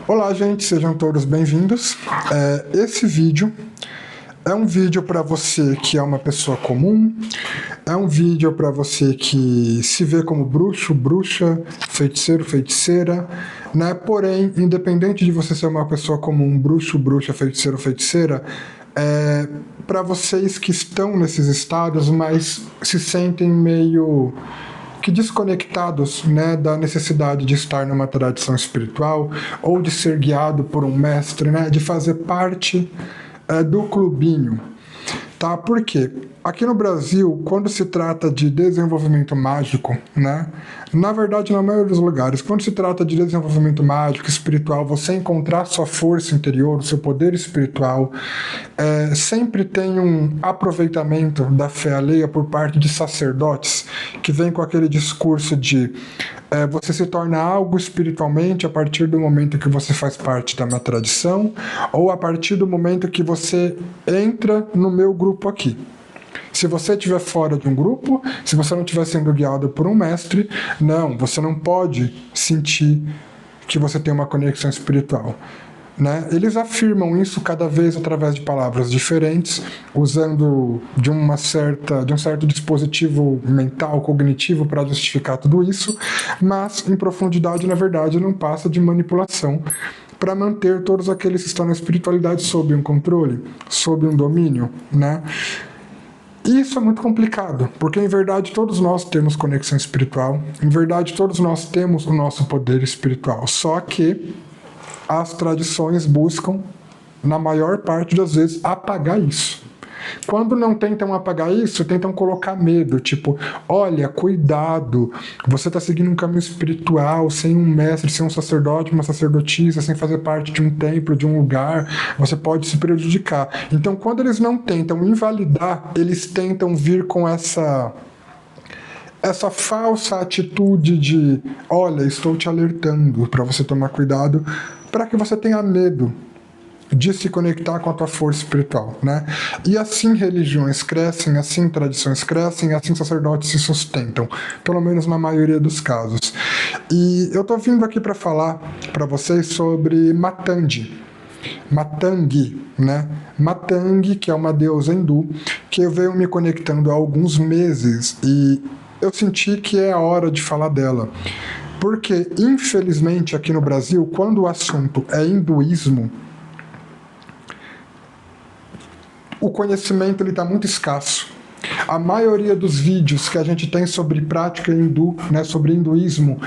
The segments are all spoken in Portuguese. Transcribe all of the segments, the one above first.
Olá, gente, sejam todos bem-vindos. Esse vídeo é um vídeo para você que é uma pessoa comum, é um vídeo para você que se vê como bruxo, bruxa, feiticeiro, feiticeira, né? Porém, independente de você ser uma pessoa comum, bruxo, bruxa, feiticeiro, feiticeira, para vocês que estão nesses estados, mas se sentem meio que desconectados, né, da necessidade de estar numa tradição espiritual ou de ser guiado por um mestre, né, de fazer parte do clubinho. Tá? Por quê? Aqui no Brasil, quando se trata de desenvolvimento mágico, né? Na verdade, na maioria dos lugares, quando se trata de desenvolvimento mágico, espiritual, você encontrar sua força interior, o seu poder espiritual, sempre tem um aproveitamento da fé alheia por parte de sacerdotes, que vem com aquele discurso de você se torna algo espiritualmente a partir do momento que você faz parte da minha tradição, ou a partir do momento que você entra no meu grupo aqui. Se você estiver fora de um grupo, se você não estiver sendo guiado por um mestre, não, você não pode sentir que você tem uma conexão espiritual. Né? Eles afirmam isso cada vez através de palavras diferentes, usando de um certo dispositivo mental, cognitivo para justificar tudo isso, mas em profundidade, na verdade, não passa de manipulação para manter todos aqueles que estão na espiritualidade sob um controle, sob um domínio, né? Isso é muito complicado, porque em verdade todos nós temos conexão espiritual, em verdade todos nós temos o nosso poder espiritual, só que as tradições buscam, na maior parte das vezes, apagar isso. Quando não tentam apagar isso, tentam colocar medo, tipo, olha, cuidado, você está seguindo um caminho espiritual, sem um mestre, sem um sacerdote, uma sacerdotisa, sem fazer parte de um templo, de um lugar, você pode se prejudicar. Então, quando eles não tentam invalidar, eles tentam vir com essa falsa atitude de, olha, estou te alertando para você tomar cuidado, para que você tenha medo de se conectar com a tua força espiritual, né? E assim religiões crescem, assim tradições crescem, assim sacerdotes se sustentam, pelo menos na maioria dos casos. E eu tô vindo aqui para falar para vocês sobre Matangi, né? Matangi, que é uma deusa hindu, que eu venho me conectando há alguns meses e eu senti que é a hora de falar dela. Porque, infelizmente, aqui no Brasil, quando o assunto é hinduísmo, o conhecimento está muito escasso. A maioria dos vídeos que a gente tem sobre prática hindu, né, sobre hinduísmo,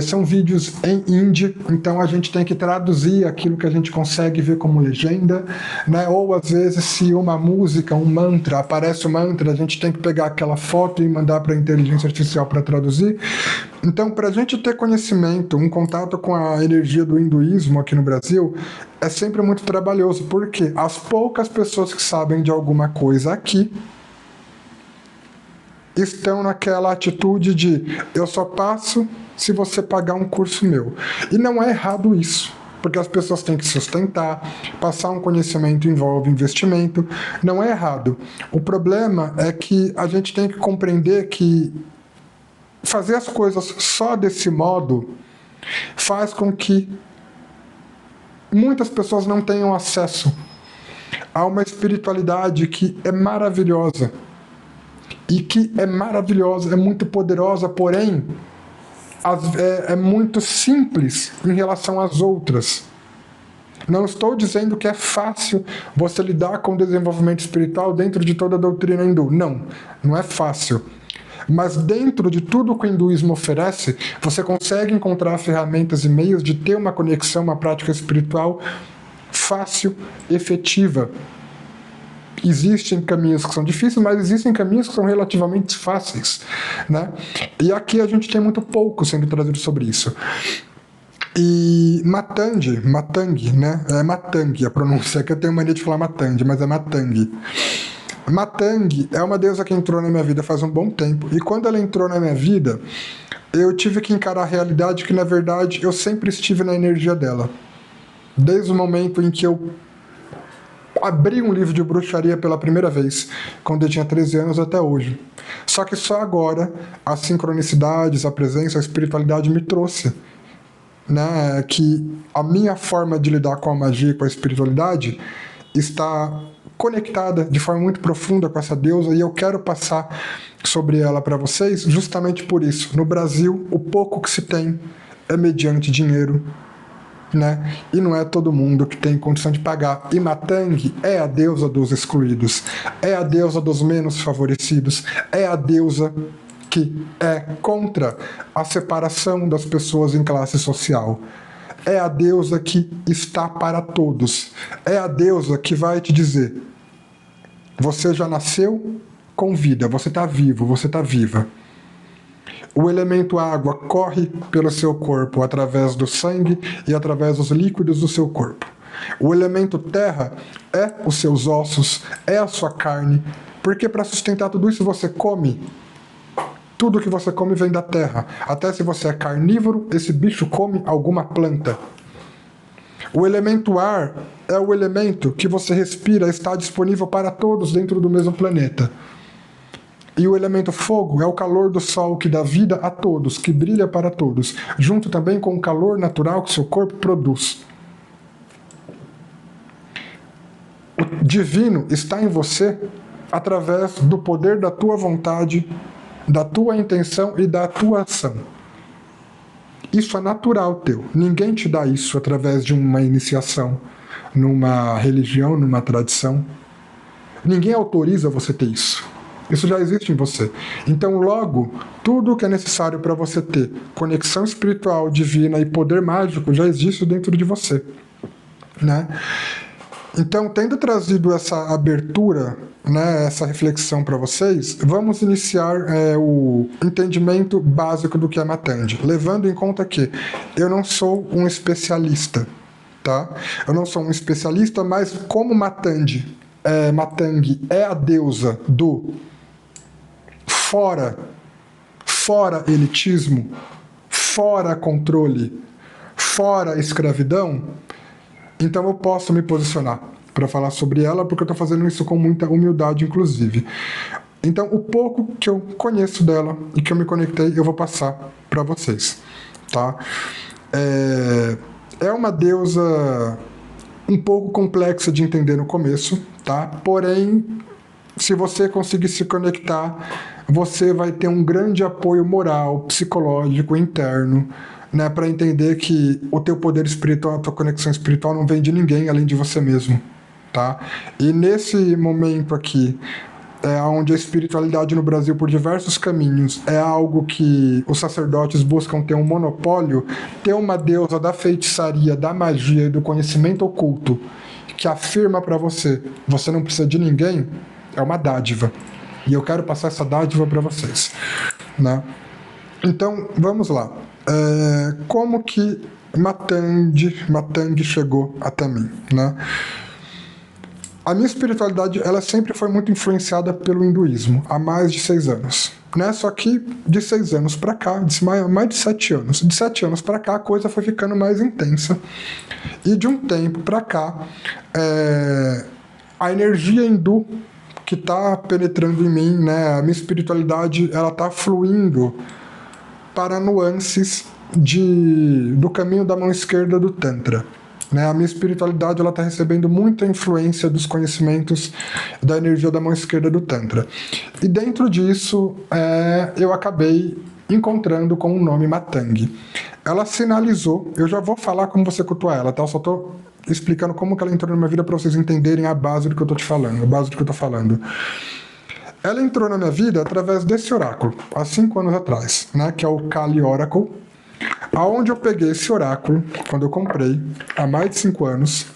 são vídeos em hindi, então a gente tem que traduzir aquilo que a gente consegue ver como legenda, né, ou às vezes se uma música, um mantra, aparece o mantra, a gente tem que pegar aquela foto e mandar para a inteligência artificial para traduzir. Então, para a gente ter conhecimento, um contato com a energia do hinduísmo aqui no Brasil, é sempre muito trabalhoso, porque as poucas pessoas que sabem de alguma coisa aqui estão naquela atitude de eu só passo se você pagar um curso meu. E não é errado isso, porque as pessoas têm que sustentar, passar um conhecimento envolve investimento, não é errado. O problema é que a gente tem que compreender que fazer as coisas só desse modo faz com que muitas pessoas não tenham acesso a uma espiritualidade que é maravilhosa. E que é maravilhosa, é muito poderosa, porém é muito simples em relação às outras. Não estou dizendo que é fácil você lidar com o desenvolvimento espiritual dentro de toda a doutrina hindu. Não, não é fácil. Mas dentro de tudo que o hinduísmo oferece, você consegue encontrar ferramentas e meios de ter uma conexão, uma prática espiritual fácil, efetiva. Existem caminhos que são difíceis, mas existem caminhos que são relativamente fáceis, né? E aqui a gente tem muito pouco sendo trazido sobre isso. E Matangi, né? É Matangi a pronúncia, que eu tenho mania de falar Matangi, mas é Matangi. Matangi é uma deusa que entrou na minha vida faz um bom tempo, e quando ela entrou na minha vida, eu tive que encarar a realidade que, na verdade, eu sempre estive na energia dela. Desde o momento em que eu abri um livro de bruxaria pela primeira vez, quando eu tinha 13 anos até hoje. Só que só agora, as sincronicidades, a presença, a espiritualidade me trouxe né, que a minha forma de lidar com a magia e com a espiritualidade está conectada de forma muito profunda com essa deusa, e eu quero passar sobre ela para vocês justamente por isso. No Brasil, o pouco que se tem é mediante dinheiro, né? E não é todo mundo que tem condição de pagar. E Matang é a deusa dos excluídos, é a deusa dos menos favorecidos, é a deusa que é contra a separação das pessoas em classe social. É a deusa que está para todos. É a deusa que vai te dizer: você já nasceu com vida, você está vivo, você está viva. O elemento água corre pelo seu corpo através do sangue e através dos líquidos do seu corpo. O elemento terra é os seus ossos, é a sua carne, porque para sustentar tudo isso você come. Tudo que você come vem da terra. Até se você é carnívoro, esse bicho come alguma planta. O elemento ar é o elemento que você respira, está disponível para todos dentro do mesmo planeta. E o elemento fogo é o calor do sol que dá vida a todos, que brilha para todos, junto também com o calor natural que seu corpo produz. O divino está em você através do poder da tua vontade, da tua intenção e da tua ação. Isso é natural teu. Ninguém te dá isso através de uma iniciação, numa religião, numa tradição. Ninguém autoriza você ter isso. Isso já existe em você. Então, logo, tudo o que é necessário para você ter conexão espiritual, divina e poder mágico já existe dentro de você, né? Então, tendo trazido essa abertura, né, essa reflexão para vocês, vamos iniciar o entendimento básico do que é Matang, levando em conta que eu não sou um especialista, tá? Eu não sou um especialista, mas como Matang é a deusa do fora elitismo, fora controle, fora escravidão, então eu posso me posicionar para falar sobre ela, porque eu estou fazendo isso com muita humildade, inclusive. Então, o pouco que eu conheço dela e que eu me conectei, eu vou passar para vocês, tá? É uma deusa um pouco complexa de entender no começo, tá? Porém, se você conseguir se conectar, você vai ter um grande apoio moral, psicológico, interno, né, para entender que o teu poder espiritual, a tua conexão espiritual não vem de ninguém além de você mesmo, tá? E nesse momento aqui, onde a espiritualidade no Brasil, por diversos caminhos, é algo que os sacerdotes buscam ter um monopólio, ter uma deusa da feitiçaria, da magia e do conhecimento oculto que afirma para você, você não precisa de ninguém, é uma dádiva. E eu quero passar essa dádiva para vocês, né? Então, vamos lá. Como que Matang chegou até mim, né? A minha espiritualidade, ela sempre foi muito influenciada pelo hinduísmo, há mais de 6 anos. Né? Só que de 6 anos para cá, mais de 7 anos, de 7 anos para cá, a coisa foi ficando mais intensa. E de um tempo para cá, a energia hindu que está penetrando em mim, né? A minha espiritualidade, ela está fluindo para nuances do caminho da mão esquerda do Tantra. Né? A minha espiritualidade está recebendo muita influência dos conhecimentos da energia da mão esquerda do Tantra. E dentro disso, eu acabei encontrando com o nome Matang. Ela sinalizou, eu já vou falar como você cultua ela, tá? Eu só estou explicando como que ela entrou na minha vida para vocês entenderem a base do que eu estou te falando, a base do que eu estou falando. Ela entrou na minha vida através desse oráculo, há 5 anos atrás, né? Que é o Kali Oracle. Aonde eu peguei esse oráculo, quando eu comprei, há mais de 5 anos,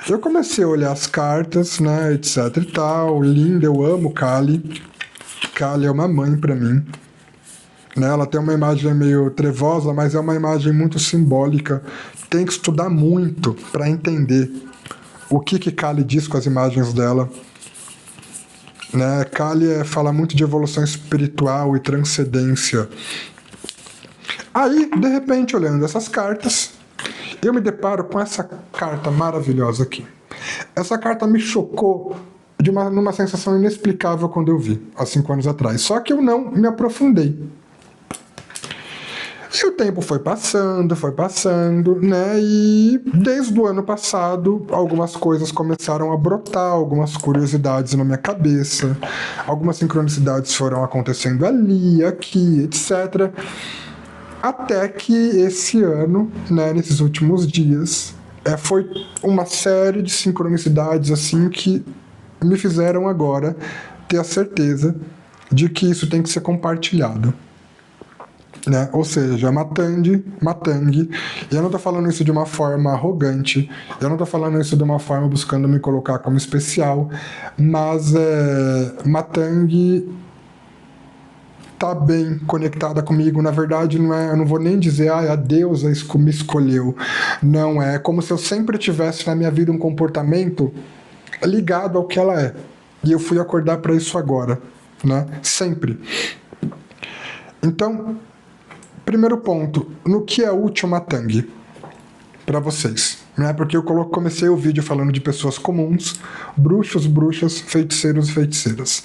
eu comecei a olhar as cartas, né, etc e tal, linda, eu amo Kali. Kali é uma mãe pra mim. Né, ela tem uma imagem meio trevosa, mas é uma imagem muito simbólica. Tem que estudar muito para entender o que Kali diz com as imagens dela. Né, Kali fala muito de evolução espiritual e transcendência. Aí, de repente, olhando essas cartas, eu me deparo com essa carta maravilhosa aqui. Essa carta me chocou numa sensação inexplicável quando eu vi, há 5 anos atrás. Só que eu não me aprofundei. E o tempo foi passando, né? E desde o ano passado, algumas coisas começaram a brotar, algumas curiosidades na minha cabeça, algumas sincronicidades foram acontecendo ali, aqui, etc. Até que esse ano, né, nesses últimos dias, foi uma série de sincronicidades assim que me fizeram agora ter a certeza de que isso tem que ser compartilhado. Né? Ou seja, Matangi, e eu não estou falando isso de uma forma arrogante, eu não estou falando isso de uma forma buscando me colocar como especial, mas Matangi tá bem conectada comigo. Na verdade, eu não vou nem dizer a deusa me escolheu. Não, é como se eu sempre tivesse na minha vida um comportamento ligado ao que ela é. E eu fui acordar para isso agora, né? Sempre. Então, primeiro ponto, no que é útil Matangi para vocês? Né? Porque eu comecei o vídeo falando de pessoas comuns, bruxos, bruxas, feiticeiros e feiticeiras.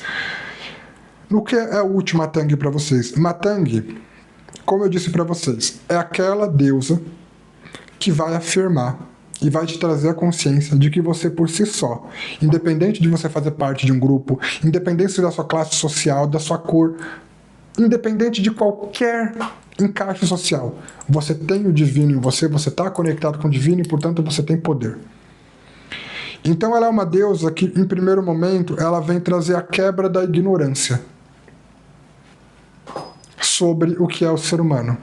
No que é útil Matangi para vocês? Matangi, como eu disse para vocês, é aquela deusa que vai afirmar e vai te trazer a consciência de que você por si só, independente de você fazer parte de um grupo, independente da sua classe social, da sua cor, independente de qualquer encaixe social, você tem o divino em você está conectado com o divino e, portanto, você tem poder. Então ela é uma deusa que, em primeiro momento, ela vem trazer a quebra da ignorância sobre o que é o ser humano.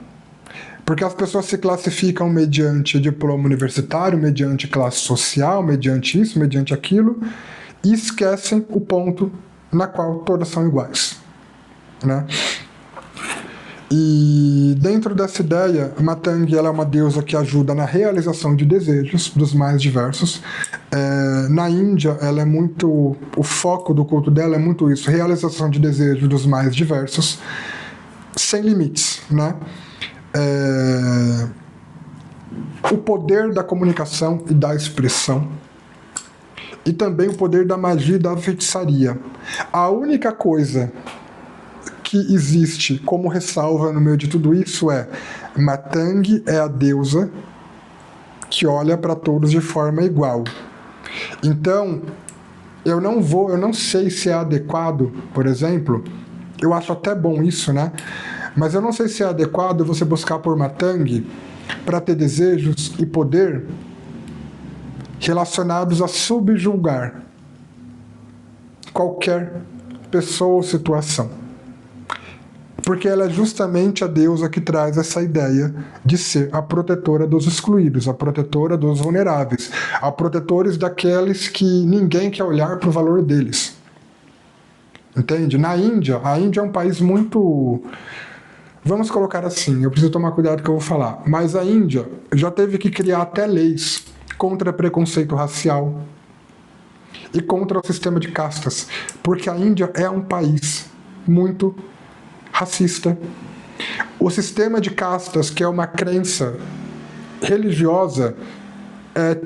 Porque as pessoas se classificam mediante diploma universitário, mediante classe social, mediante isso, mediante aquilo, e esquecem o ponto na qual todas são iguais. Né? E dentro dessa ideia, Matangi ela é uma deusa que ajuda na realização de desejos dos mais diversos. Na Índia, ela é muito, o foco do culto dela é muito isso, realização de desejos dos mais diversos, sem limites, né? O poder da comunicação e da expressão, e também o poder da magia e da feitiçaria. A única coisa que existe como ressalva no meio de tudo isso Matangi é a deusa que olha para todos de forma igual. Então, eu não sei se é adequado, por exemplo, eu acho até bom isso, né? Mas eu não sei se é adequado você buscar por Matangi para ter desejos e poder relacionados a subjugar qualquer pessoa ou situação. Porque ela é justamente a deusa que traz essa ideia de ser a protetora dos excluídos, a protetora dos vulneráveis, a protetores daqueles que ninguém quer olhar para o valor deles. Entende? Na Índia, a Índia é um país muito... Vamos colocar assim, eu preciso tomar cuidado com o que eu vou falar, mas a Índia já teve que criar até leis contra preconceito racial e contra o sistema de castas, porque a Índia é um país muito racista. O sistema de castas, que é uma crença religiosa,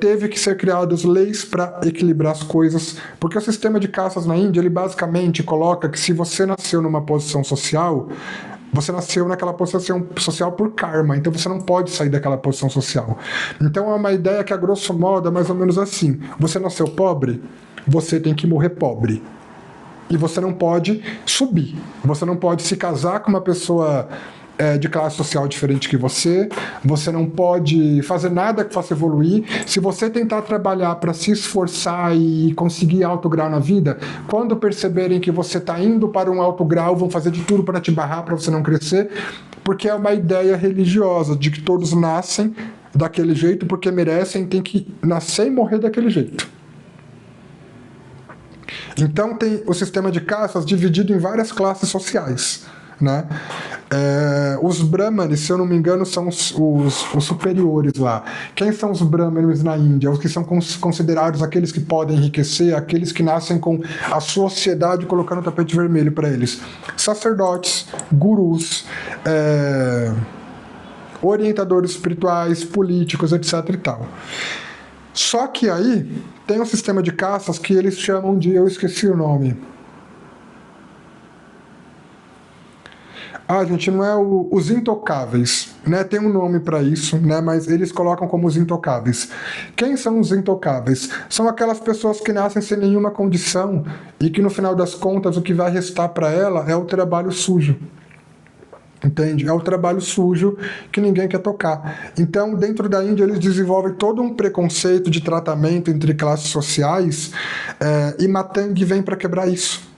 teve que ser criadas leis para equilibrar as coisas, porque o sistema de castas na Índia, ele basicamente coloca que se você nasceu numa posição social, você nasceu naquela posição social por karma, então você não pode sair daquela posição social. Então é uma ideia que, a grosso modo, é mais ou menos assim: você nasceu pobre, você tem que morrer pobre. E você não pode subir, você não pode se casar com uma pessoa de classe social diferente que você não pode fazer nada que faça evoluir. Se você tentar trabalhar para se esforçar e conseguir alto grau na vida, quando perceberem que você está indo para um alto grau, vão fazer de tudo para te barrar, para você não crescer, porque é uma ideia religiosa de que todos nascem daquele jeito porque merecem, tem que nascer e morrer daquele jeito. Então tem o sistema de castas dividido em várias classes sociais, né? Os brahmanes, se eu não me engano, são os superiores lá. Quem são os brahmanes na Índia? Os que são considerados aqueles que podem enriquecer, aqueles que nascem com a sociedade colocando o tapete vermelho para eles. Sacerdotes, gurus, orientadores espirituais, políticos, etc. e tal. Só que aí tem um sistema de castas que eles chamam de... eu esqueci o nome. Gente, não é os intocáveis. né, tem um nome para isso, né, mas eles colocam como os intocáveis. Quem são os intocáveis? São aquelas pessoas que nascem sem nenhuma condição e que no final das contas o que vai restar para ela é o trabalho sujo. Entende? É o trabalho sujo que ninguém quer tocar. Então, dentro da Índia, eles desenvolvem todo um preconceito de tratamento entre classes sociais, e Matangi vem para quebrar isso.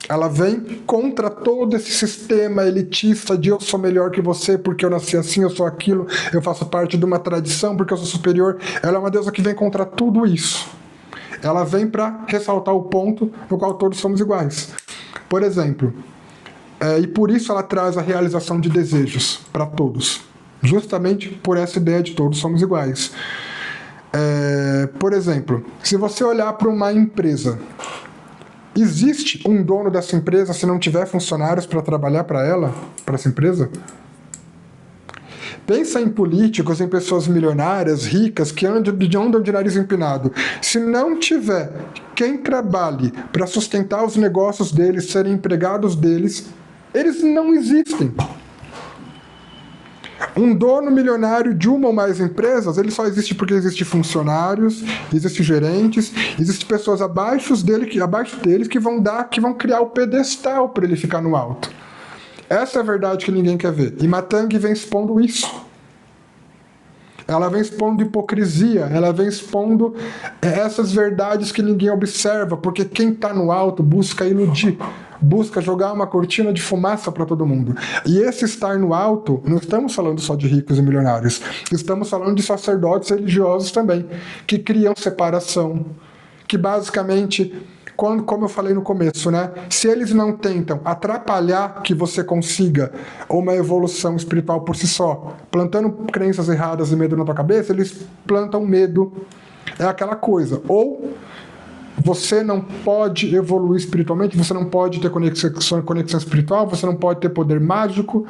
Ela vem contra todo esse sistema elitista de eu sou melhor que você porque eu nasci assim, eu sou aquilo, eu faço parte de uma tradição porque eu sou superior. Ela é uma deusa que vem contra tudo isso. Ela vem para ressaltar o ponto no qual todos somos iguais. Por exemplo, e por isso ela traz a realização de desejos para todos. Justamente por essa ideia de todos somos iguais. Por exemplo, se você olhar para uma empresa, existe um dono dessa empresa se não tiver funcionários para trabalhar para ela, para essa empresa? Pensa em políticos, em pessoas milionárias, ricas, que andam de nariz empinado. Se não tiver quem trabalhe para sustentar os negócios deles, serem empregados deles, eles não existem. Um dono milionário de uma ou mais empresas, ele só existe porque existe funcionários, existe gerentes, existem pessoas abaixo deles que vão criar o pedestal para ele ficar no alto. Essa é a verdade que ninguém quer ver. E Matangi vem expondo isso. Ela vem expondo hipocrisia, ela vem expondo essas verdades que ninguém observa, porque quem está no alto busca iludir, busca jogar uma cortina de fumaça para todo mundo. E esse estar no alto, não estamos falando só de ricos e milionários, estamos falando de sacerdotes religiosos também, que criam separação, que basicamente, como eu falei no começo, né? Se eles não tentam atrapalhar que você consiga uma evolução espiritual por si só, plantando crenças erradas e medo na tua cabeça, eles plantam medo. É aquela coisa. Ou você não pode evoluir espiritualmente, você não pode ter conexão espiritual, você não pode ter poder mágico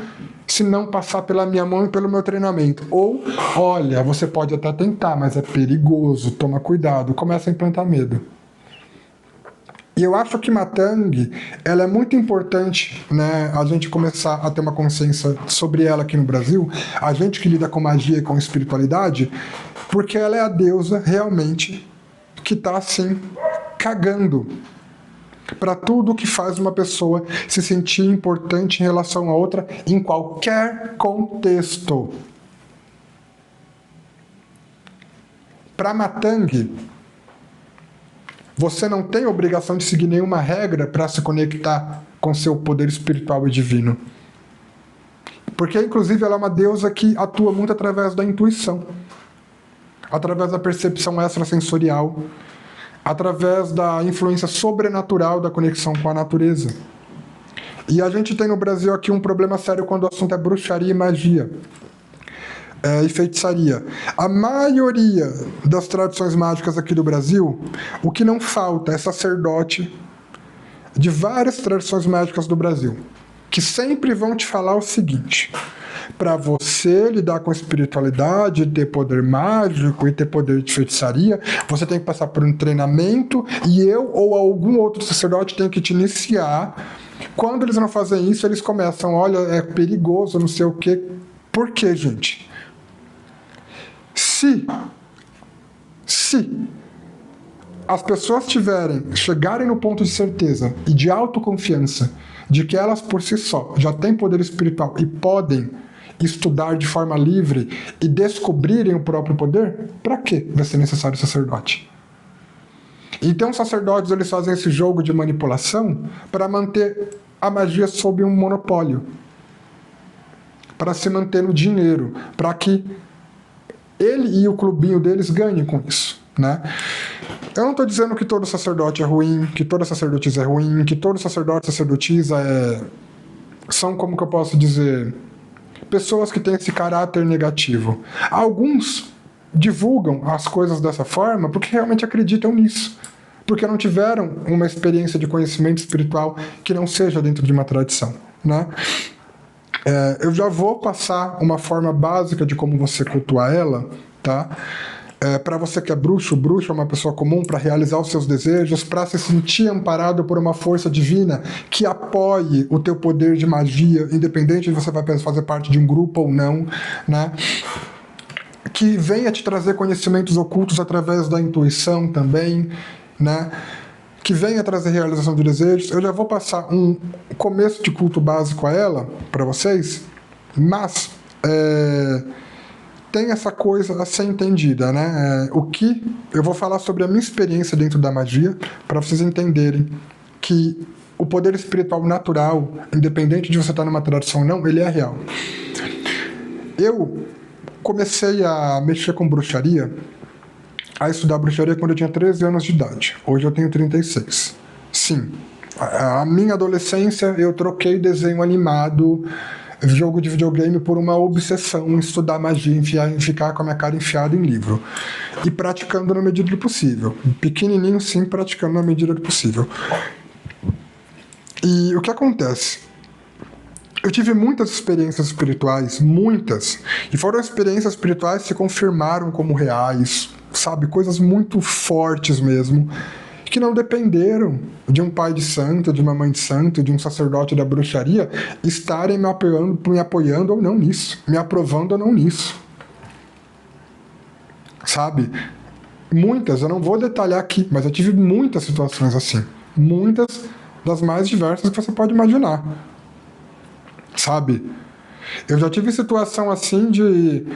se não passar pela minha mão e pelo meu treinamento. Ou, olha, você pode até tentar, mas é perigoso, toma cuidado, começa a implantar medo. E eu acho que Matangi, ela é muito importante, né, a gente começar a ter uma consciência sobre ela aqui no Brasil, a gente que lida com magia e com espiritualidade, porque ela é a deusa realmente que está assim, cagando para tudo que faz uma pessoa se sentir importante em relação a outra em qualquer contexto. Para Matangi, você não tem obrigação de seguir nenhuma regra para se conectar com seu poder espiritual e divino. Porque, inclusive, ela é uma deusa que atua muito através da intuição, através da percepção extrasensorial, através da influência sobrenatural da conexão com a natureza. E a gente tem no Brasil aqui um problema sério quando o assunto é bruxaria e magia. E feitiçaria. A maioria das tradições mágicas aqui do Brasil, o que não falta é sacerdote de várias tradições mágicas do Brasil, que sempre vão te falar o seguinte: para você lidar com espiritualidade, ter poder mágico e ter poder de feitiçaria, você tem que passar por um treinamento e eu ou algum outro sacerdote tem que te iniciar. Quando eles não fazem isso, eles começam, olha, é perigoso, não sei o quê. Por quê, gente? Se as pessoas chegarem no ponto de certeza e de autoconfiança de que elas por si só já têm poder espiritual e podem estudar de forma livre e descobrirem o próprio poder, para que vai ser necessário sacerdote? Então os sacerdotes eles fazem esse jogo de manipulação para manter a magia sob um monopólio, para se manter no dinheiro, para que ele e o clubinho deles ganhem com isso, né? Eu não estou dizendo que todo sacerdote é ruim, que toda sacerdotisa é ruim, que todo sacerdote e sacerdotisa são, como que eu posso dizer, pessoas que têm esse caráter negativo. Alguns divulgam as coisas dessa forma porque realmente acreditam nisso, porque não tiveram uma experiência de conhecimento espiritual que não seja dentro de uma tradição, né? Eu já vou passar uma forma básica de como você cultuar ela, tá? Para você que é bruxo, bruxa é uma pessoa comum, para realizar os seus desejos, para se sentir amparado por uma força divina que apoie o teu poder de magia, independente de você vai fazer parte de um grupo ou não, né? Que venha te trazer conhecimentos ocultos através da intuição também, né? Que venha trazer realização de desejos. Eu já vou passar um começo de culto básico a ela, para vocês, mas tem essa coisa a ser entendida, né? O que eu vou falar sobre a minha experiência dentro da magia, para vocês entenderem que o poder espiritual natural, independente de você estar numa tradição ou não, ele é real. Eu comecei a mexer com bruxaria, a estudar bruxaria quando eu tinha 13 anos de idade. Hoje eu tenho 36. Sim, a minha adolescência eu troquei desenho animado, jogo de videogame por uma obsessão em estudar magia, ficar com a minha cara enfiada em livro. E praticando na medida do possível. Pequenininho, sim, praticando na medida do possível. E o que acontece? Eu tive muitas experiências espirituais, muitas. E foram experiências espirituais que se confirmaram como reais, sabe? Coisas muito fortes mesmo, que não dependeram de um pai de santo, de uma mãe de santo, de um sacerdote da bruxaria estarem me apoiando ou não nisso, me aprovando ou não nisso. Sabe? Muitas, eu não vou detalhar aqui, mas eu tive muitas situações assim. Muitas das mais diversas que você pode imaginar. Sabe? Eu já tive situação assim de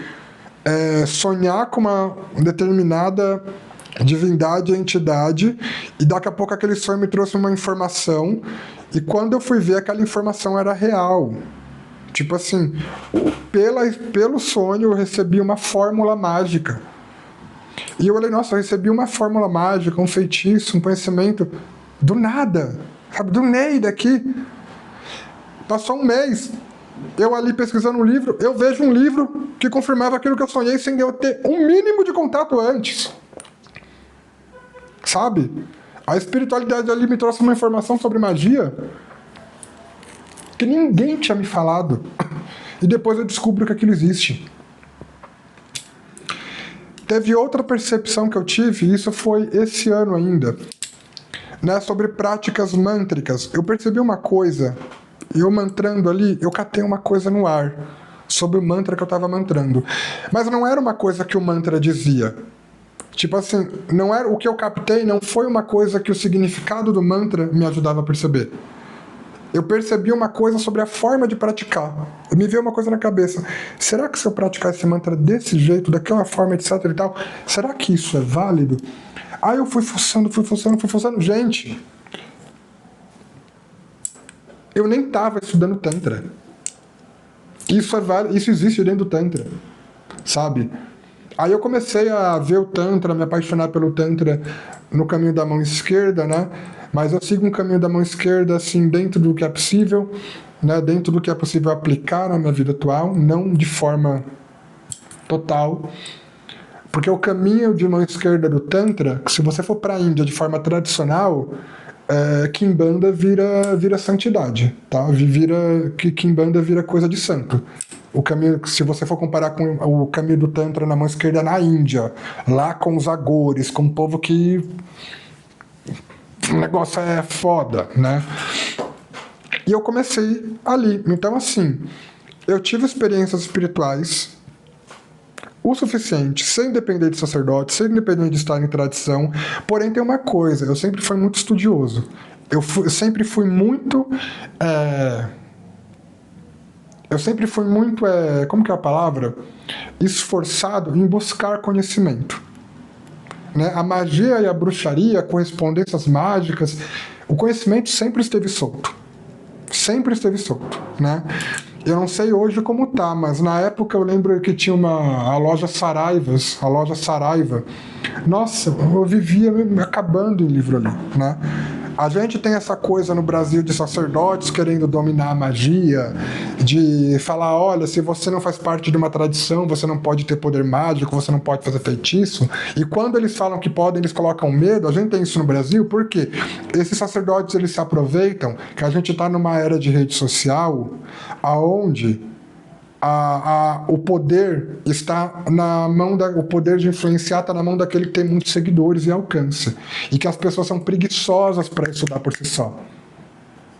sonhar com uma determinada divindade, entidade, e daqui a pouco aquele sonho me trouxe uma informação, e quando eu fui ver, aquela informação era real. Tipo assim, pelo sonho eu recebi uma fórmula mágica. E eu olhei, nossa, eu recebi uma fórmula mágica, um feitiço, um conhecimento, do nada, sabe, do Ney daqui. Passou um mês, eu ali pesquisando um livro, eu vejo um livro que confirmava aquilo que eu sonhei sem eu ter um mínimo de contato antes. Sabe? A espiritualidade ali me trouxe uma informação sobre magia que ninguém tinha me falado. E depois eu descubro que aquilo existe. Teve outra percepção que eu tive, e isso foi esse ano ainda, né, sobre práticas mântricas. Eu percebi uma coisa, eu mantrando ali, eu catei uma coisa no ar, sobre o mantra que eu estava mantrando. Mas não era uma coisa que o mantra dizia. Tipo assim, não era, o que eu captei não foi uma coisa que o significado do mantra me ajudava a perceber. Eu percebi uma coisa sobre a forma de praticar. Me veio uma coisa na cabeça. Será que se eu praticar esse mantra desse jeito, daquela forma, etc e tal, será que isso é válido? Aí eu fui fuçando. Gente, eu nem estava estudando Tantra. Isso é válido, isso existe dentro do Tantra, sabe? Aí eu comecei a ver o Tantra, me apaixonar pelo Tantra no caminho da mão esquerda, né? Mas eu sigo um caminho da mão esquerda, assim, dentro do que é possível, né? Dentro do que é possível aplicar na minha vida atual, não de forma total. Porque o caminho de mão esquerda do Tantra, se você for para a Índia de forma tradicional, Kimbanda vira santidade, tá? Kimbanda vira coisa de santo. O caminho, se você for comparar com o caminho do Tantra na mão esquerda na Índia, lá com os agores, com um povo que o negócio é foda, né? E eu comecei ali. Então, assim, eu tive experiências espirituais o suficiente, sem depender de sacerdote, sem depender de estar em tradição. Porém, tem uma coisa, eu sempre fui muito estudioso. Eu sempre fui muito... como que é a palavra? Esforçado em buscar conhecimento. Né? A magia e a bruxaria, correspondências mágicas, o conhecimento sempre esteve solto. Sempre esteve solto, né? Eu não sei hoje como tá, mas na época eu lembro que tinha a loja Saraivas, a loja Saraiva. Nossa, eu vivia me acabando em livro ali, né? A gente tem essa coisa no Brasil de sacerdotes querendo dominar a magia, de falar, olha, se você não faz parte de uma tradição, você não pode ter poder mágico, você não pode fazer feitiço. E quando eles falam que podem, eles colocam medo. A gente tem isso no Brasil, por quê? Esses sacerdotes, eles se aproveitam que a gente está numa era de rede social, aonde O poder está na mão o poder de influenciar está na mão daquele que tem muitos seguidores e alcance. E que as pessoas são preguiçosas para estudar por si só.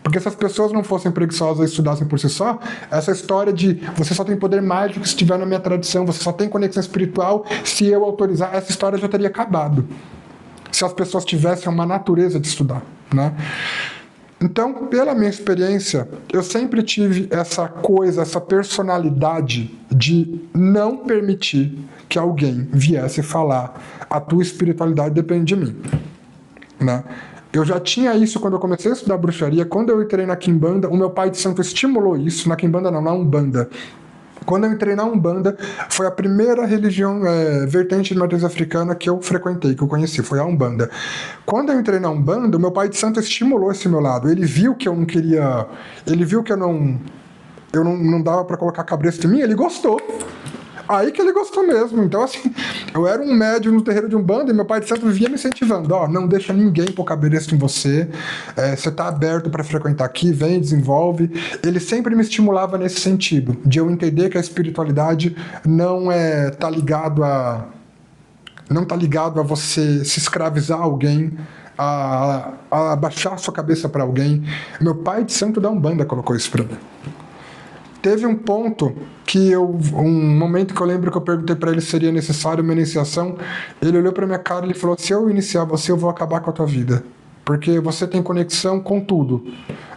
Porque se as pessoas não fossem preguiçosas e estudassem por si só, essa história de você só tem poder mágico se estiver na minha tradição, você só tem conexão espiritual se eu autorizar, essa história já teria acabado. Se as pessoas tivessem uma natureza de estudar, né? Então, pela minha experiência, eu sempre tive essa coisa, essa personalidade de não permitir que alguém viesse falar a tua espiritualidade depende de mim, né? Eu já tinha isso quando eu comecei a estudar bruxaria. Quando eu entrei na Quimbanda, o meu pai de santo estimulou isso. Na Quimbanda não, na Umbanda. Quando eu entrei na Umbanda, foi a primeira religião vertente de matriz africana que eu frequentei, que eu conheci, foi a Umbanda. Quando eu entrei na Umbanda, o meu pai de santo estimulou esse meu lado. Ele viu que eu não queria... Ele viu que eu não dava pra colocar cabresto em mim, ele gostou. Aí que ele gostou mesmo. Então, assim, eu era um médium no terreiro de Umbanda e meu pai de santo vivia me incentivando. Ó, não deixa ninguém pôr cabresto em você. Você tá aberto para frequentar aqui, vem, desenvolve. Ele sempre me estimulava nesse sentido, de eu entender que a espiritualidade não tá ligado a você se escravizar a alguém, a abaixar a sua cabeça para alguém. Meu pai de santo da Umbanda colocou isso para mim. Teve um ponto um momento que eu lembro que eu perguntei para ele se seria necessário uma iniciação. Ele olhou para minha cara e falou: se eu iniciar você, eu vou acabar com a tua vida. Porque você tem conexão com tudo.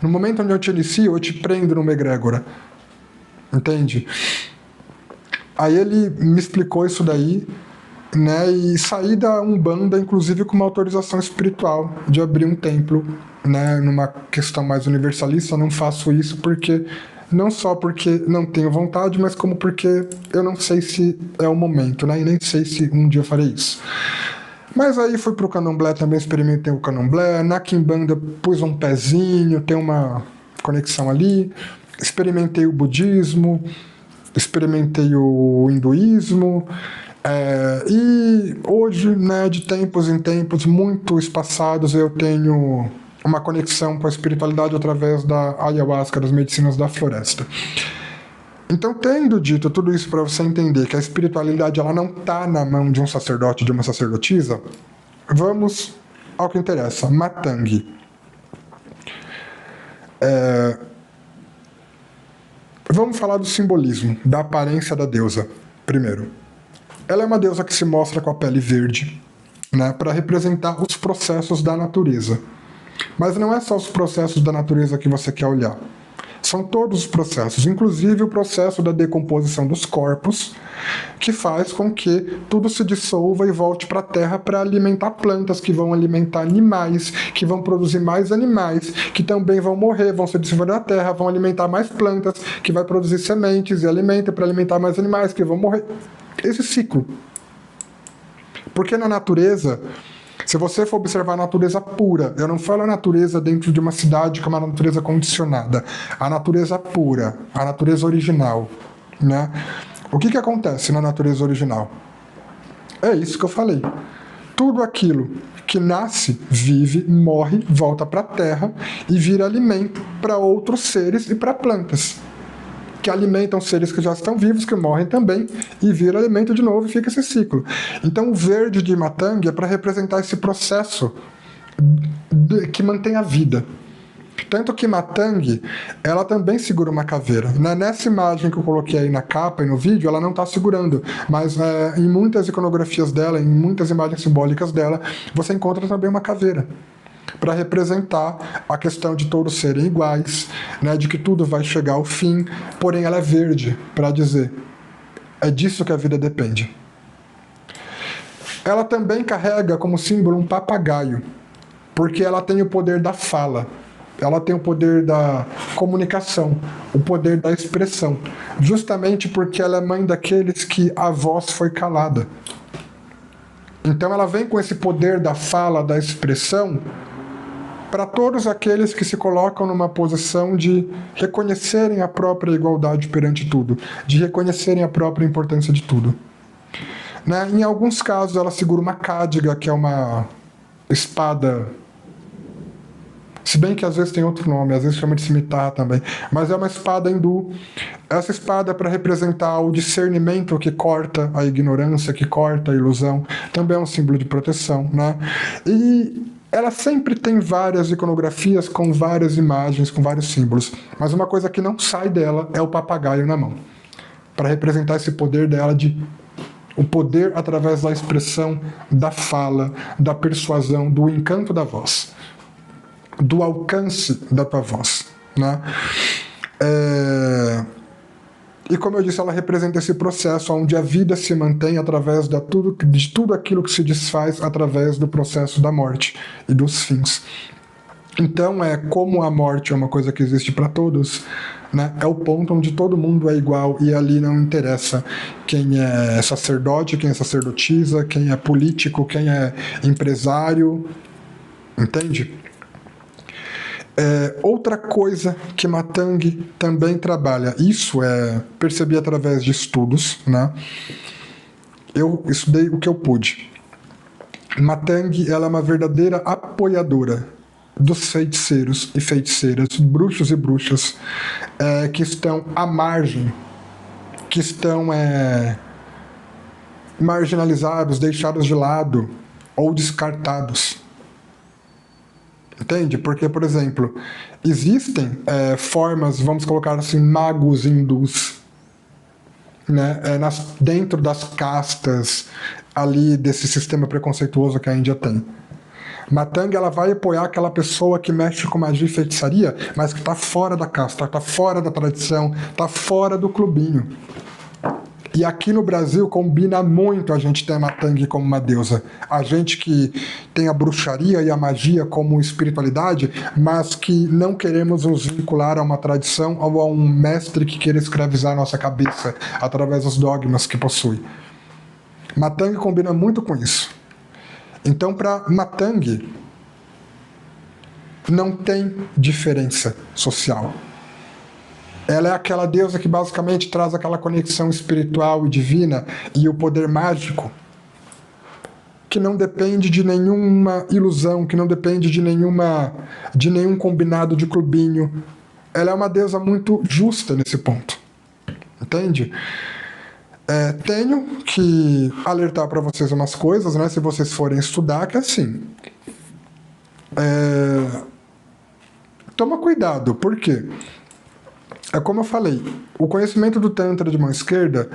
No momento onde eu te inicio, eu te prendo numa egrégora. Entende? Aí ele me explicou isso daí, né? E saí da Umbanda, inclusive com uma autorização espiritual de abrir um templo, né? Numa questão mais universalista. Eu não faço isso porque... Não só porque não tenho vontade, mas como porque eu não sei se é o momento, né? E nem sei se um dia eu farei isso. Mas aí fui pro Candomblé, também experimentei o Candomblé. Na Quimbanda pus um pezinho, tem uma conexão ali. Experimentei o budismo, experimentei o hinduísmo. E hoje, né, de tempos em tempos, muito espaçados, eu tenho... uma conexão com a espiritualidade através da ayahuasca, das medicinas da floresta. Então, tendo dito tudo isso para você entender que a espiritualidade ela não está na mão de um sacerdote, de uma sacerdotisa, vamos ao que interessa, Matangi. Vamos falar do simbolismo, da aparência da deusa, primeiro. Ela é uma deusa que se mostra com a pele verde, né, para representar os processos da natureza. Mas não é só os processos da natureza que você quer olhar. São todos os processos, inclusive o processo da decomposição dos corpos, que faz com que tudo se dissolva e volte para a terra para alimentar plantas, que vão alimentar animais, que vão produzir mais animais, que também vão morrer, vão se desenvolver na terra, vão alimentar mais plantas, que vai produzir sementes e alimento para alimentar mais animais, que vão morrer. Esse ciclo. Porque na natureza... Se você for observar a natureza pura, eu não falo a natureza dentro de uma cidade que é uma natureza condicionada, a natureza pura, a natureza original, né? O que acontece na natureza original? É isso que eu falei. Tudo aquilo que nasce, vive, morre, volta para a terra e vira alimento para outros seres e para plantas, que alimentam seres que já estão vivos, que morrem também, e vira alimento de novo e fica esse ciclo. Então o verde de Matangi é para representar esse processo que mantém a vida. Tanto que Matangi, ela também segura uma caveira. Nessa imagem que eu coloquei aí na capa e no vídeo, ela não está segurando, mas em muitas iconografias dela, em muitas imagens simbólicas dela, você encontra também uma caveira, para representar a questão de todos serem iguais, né, de que tudo vai chegar ao fim, porém ela é verde, para dizer, é disso que a vida depende. Ela também carrega como símbolo um papagaio, porque ela tem o poder da fala, ela tem o poder da comunicação, o poder da expressão, justamente porque ela é mãe daqueles que a voz foi calada. Então ela vem com esse poder da fala, da expressão, para todos aqueles que se colocam numa posição de reconhecerem a própria igualdade perante tudo, de reconhecerem a própria importância de tudo. Né? Em alguns casos ela segura uma cádega, que é uma espada Se bem que às vezes tem outro nome, às vezes chama de cimitarra também. Mas é uma espada hindu. Essa espada é para representar o discernimento que corta a ignorância, que corta a ilusão. Também é um símbolo de proteção, né? E ela sempre tem várias iconografias com várias imagens, com vários símbolos. Mas uma coisa que não sai dela é o papagaio na mão. Para representar esse poder dela o poder através da expressão, da fala, da persuasão, do encanto da voz, do alcance da tua voz, né? E como eu disse, ela representa esse processo onde a vida se mantém através de tudo aquilo que se desfaz através do processo da morte e dos fins. Então, como a morte é uma coisa que existe para todos, né, é o ponto onde todo mundo é igual e ali não interessa quem é sacerdote, quem é sacerdotisa, quem é político, quem é empresário, entende? Outra coisa que Matangi também trabalha, isso percebi através de estudos, né? Eu estudei o que eu pude. Matangi, ela é uma verdadeira apoiadora dos feiticeiros e feiticeiras, bruxos e bruxas que estão à margem, que estão marginalizados, deixados de lado ou descartados. Entende? Porque, por exemplo, existem formas, vamos colocar assim, magos hindus, né? Dentro das castas ali desse sistema preconceituoso que a Índia tem. Matangi, ela vai apoiar aquela pessoa que mexe com magia e feitiçaria, mas que está fora da casta, está fora da tradição, está fora do clubinho. E aqui no Brasil combina muito a gente ter a Matangi como uma deusa. A gente que tem a bruxaria e a magia como espiritualidade, mas que não queremos nos vincular a uma tradição ou a um mestre que queira escravizar a nossa cabeça através dos dogmas que possui. Matangi combina muito com isso. Então, para Matangi, não tem diferença social. Ela é aquela deusa que basicamente traz aquela conexão espiritual e divina e o poder mágico que não depende de nenhuma ilusão, que não depende de nenhum combinado de clubinho. Ela é uma deusa muito justa nesse ponto. Entende? Tenho que alertar para vocês umas coisas, né? Se vocês forem estudar, que assim... Toma cuidado, por quê? Como eu falei, o conhecimento do Tantra de mão esquerda,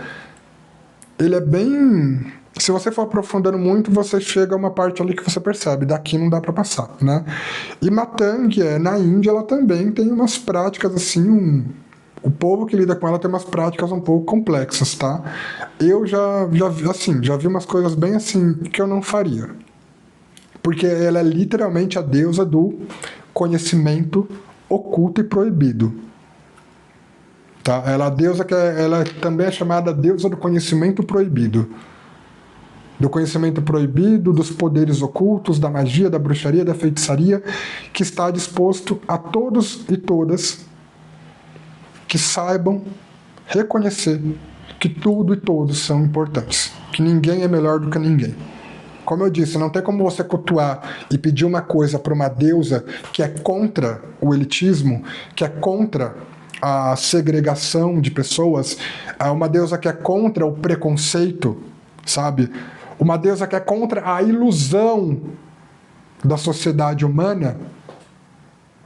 ele é bem... Se você for aprofundando muito, você chega a uma parte ali que você percebe, daqui não dá para passar, né? E Matangi, na Índia, ela também tem umas práticas assim, o povo que lida com ela tem umas práticas um pouco complexas, tá? Eu já vi umas coisas bem assim que eu não faria. Porque ela é literalmente a deusa do conhecimento oculto e proibido. Tá? Ela também é chamada deusa do conhecimento proibido. Do conhecimento proibido, dos poderes ocultos, da magia, da bruxaria, da feitiçaria, que está disposto a todos e todas que saibam reconhecer que tudo e todos são importantes. Que ninguém é melhor do que ninguém. Como eu disse, não tem como você cultuar e pedir uma coisa para uma deusa que é contra o elitismo, que é contra a segregação de pessoas, uma deusa que é contra o preconceito, sabe? Uma deusa que é contra a ilusão da sociedade humana.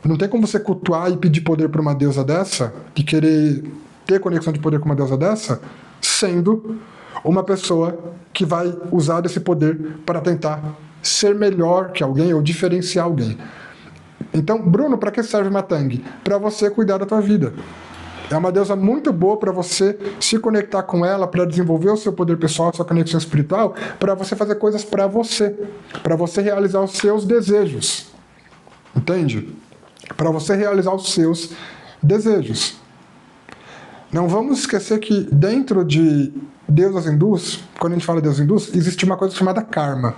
Não tem como você cultuar e pedir poder para uma deusa dessa, e querer ter conexão de poder com uma deusa dessa, sendo uma pessoa que vai usar desse poder para tentar ser melhor que alguém ou diferenciar alguém. Então, Bruno, para que serve Matangi? Para você cuidar da tua vida. É uma deusa muito boa para você se conectar com ela, para desenvolver o seu poder pessoal, a sua conexão espiritual, para você fazer coisas para você realizar os seus desejos. Entende? Para você realizar os seus desejos. Não vamos esquecer que dentro de deusas hindus, quando a gente fala de deusas hindus, existe uma coisa chamada karma.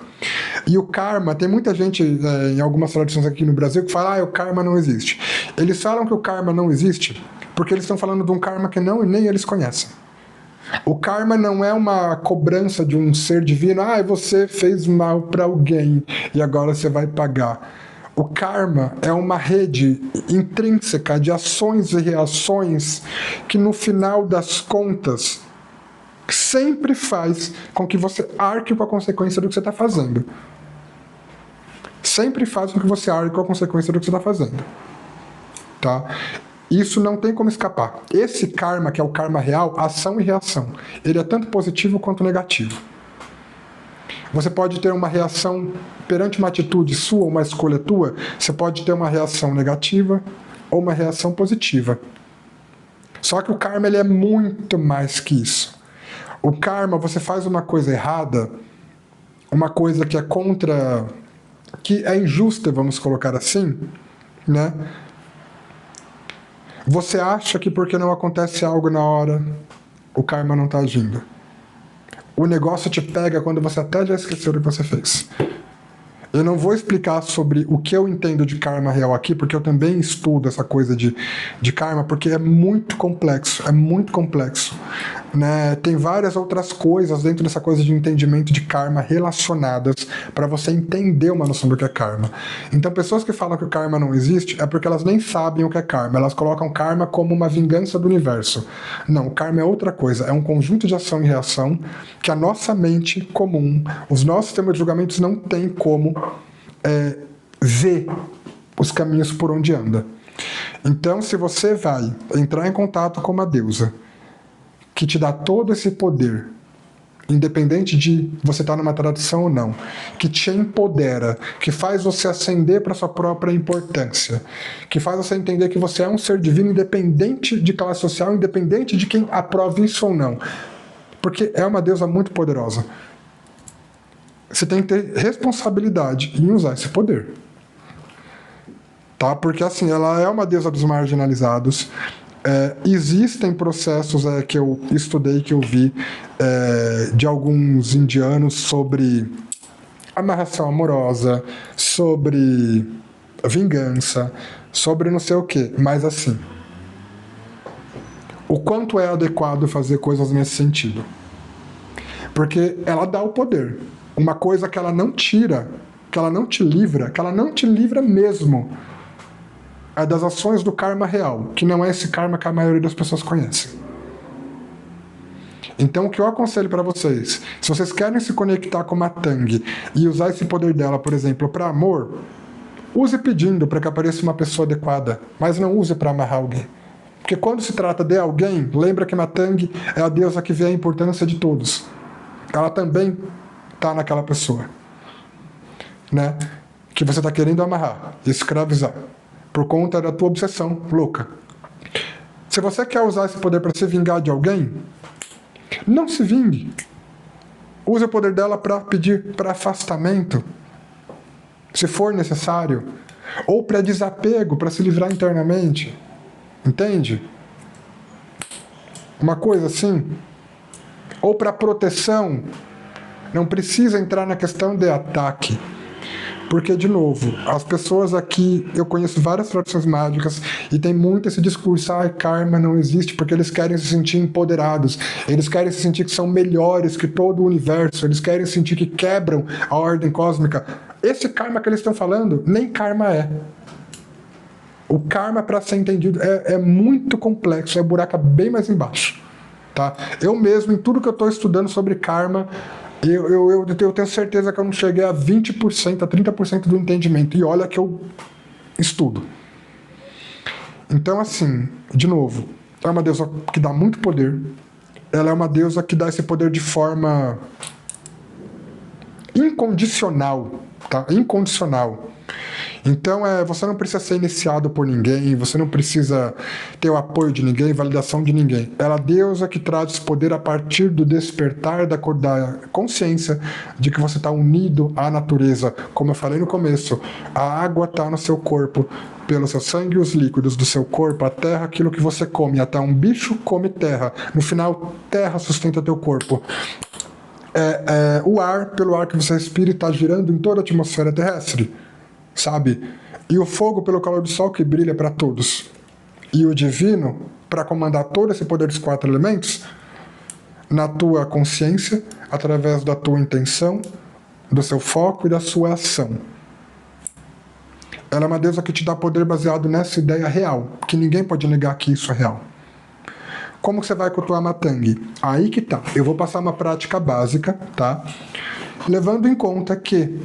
E o karma, tem muita gente em algumas tradições aqui no Brasil que fala, o karma não existe. Eles falam que o karma não existe porque eles estão falando de um karma que nem eles conhecem. O karma não é uma cobrança de um ser divino, você fez mal para alguém e agora você vai pagar. O karma é uma rede intrínseca de ações e reações que, no final das contas, sempre faz com que você arque com a consequência do que você está fazendo. Sempre faz com que você arque com a consequência do que você está fazendo. Tá? Isso não tem como escapar. Esse karma, que é o karma real, ação e reação, ele é tanto positivo quanto negativo. Você pode ter uma reação perante uma atitude sua, uma escolha tua, você pode ter uma reação negativa ou uma reação positiva. Só que o karma ele é muito mais que isso. O karma, você faz uma coisa errada, uma coisa que é contra, que é injusta, vamos colocar assim, né? Você acha que porque não acontece algo na hora, o karma não está agindo. O negócio te pega quando você até já esqueceu do que você fez. Eu não vou explicar sobre o que eu entendo de karma real aqui, porque eu também estudo essa coisa de karma, porque é muito complexo, né? Tem várias outras coisas dentro dessa coisa de entendimento de karma relacionadas para você entender uma noção do que é karma. Então, pessoas que falam que o karma não existe é porque elas nem sabem o que é karma. Elas colocam karma como uma vingança do universo. Não, o karma é outra coisa. É um conjunto de ação e reação que a nossa mente comum, os nossos sistemas de julgamentos não tem como ver os caminhos por onde anda. Então, se você vai entrar em contato com uma deusa que te dá todo esse poder, independente de você estar numa tradição ou não, que te empodera, que faz você ascender para sua própria importância, que faz você entender que você é um ser divino independente de classe social, independente de quem aprove isso ou não, porque é uma deusa muito poderosa. Você tem que ter responsabilidade em usar esse poder. Tá? Porque assim, ela é uma deusa dos marginalizados. Existem processos que eu estudei, que eu vi de alguns indianos sobre amarração amorosa, sobre vingança, sobre não sei o quê. Mas assim, o quanto é adequado fazer coisas nesse sentido? Porque ela dá o poder. Uma coisa que ela não tira, que ela não te livra mesmo, é das ações do karma real, que não é esse karma que a maioria das pessoas conhece. Então, o que eu aconselho para vocês, se vocês querem se conectar com uma Tang e usar esse poder dela, por exemplo, para amor, use pedindo para que apareça uma pessoa adequada, mas não use para amarrar alguém. Porque quando se trata de alguém, lembra que Matang é a deusa que vê a importância de todos. Ela também está naquela pessoa, né? Que você está querendo amarrar, escravizar, por conta da tua obsessão louca. Se você quer usar esse poder para se vingar de alguém, não se vingue. Use o poder dela para pedir para afastamento, se for necessário, ou para desapego, para se livrar internamente. Entende? Uma coisa assim. Ou para proteção. Não precisa entrar na questão de ataque. Porque, de novo, as pessoas aqui, eu conheço várias tradições mágicas e tem muito esse discurso, karma não existe, porque eles querem se sentir empoderados, eles querem se sentir que são melhores que todo o universo, eles querem sentir que quebram a ordem cósmica. Esse karma que eles estão falando, nem karma é. O karma, para ser entendido, é muito complexo, é buraco bem mais embaixo. Tá? Eu mesmo, em tudo que eu estou estudando sobre karma, eu tenho certeza que eu não cheguei a 20%, a 30% do entendimento. E olha que eu estudo. Então, assim, de novo, é uma deusa que dá muito poder. Ela é uma deusa que dá esse poder de forma incondicional. Tá? Incondicional. Então, você não precisa ser iniciado por ninguém, você não precisa ter o apoio de ninguém, validação de ninguém. Ela é a deusa que traz esse poder a partir do despertar da consciência de que você está unido à natureza. Como eu falei no começo, a água está no seu corpo, pelo seu sangue e os líquidos do seu corpo, a terra, aquilo que você come. Até um bicho come terra. No final, terra sustenta teu corpo. O ar, pelo ar que você respira, está girando em toda a atmosfera terrestre. Sabe? E o fogo pelo calor do sol que brilha para todos. E o divino, para comandar todo esse poder dos 4 elementos, na tua consciência, através da tua intenção, do seu foco e da sua ação. Ela é uma deusa que te dá poder baseado nessa ideia real, que ninguém pode negar que isso é real. Como você vai cultuar Matangi? Aí que tá. Eu vou passar uma prática básica, tá? Levando em conta que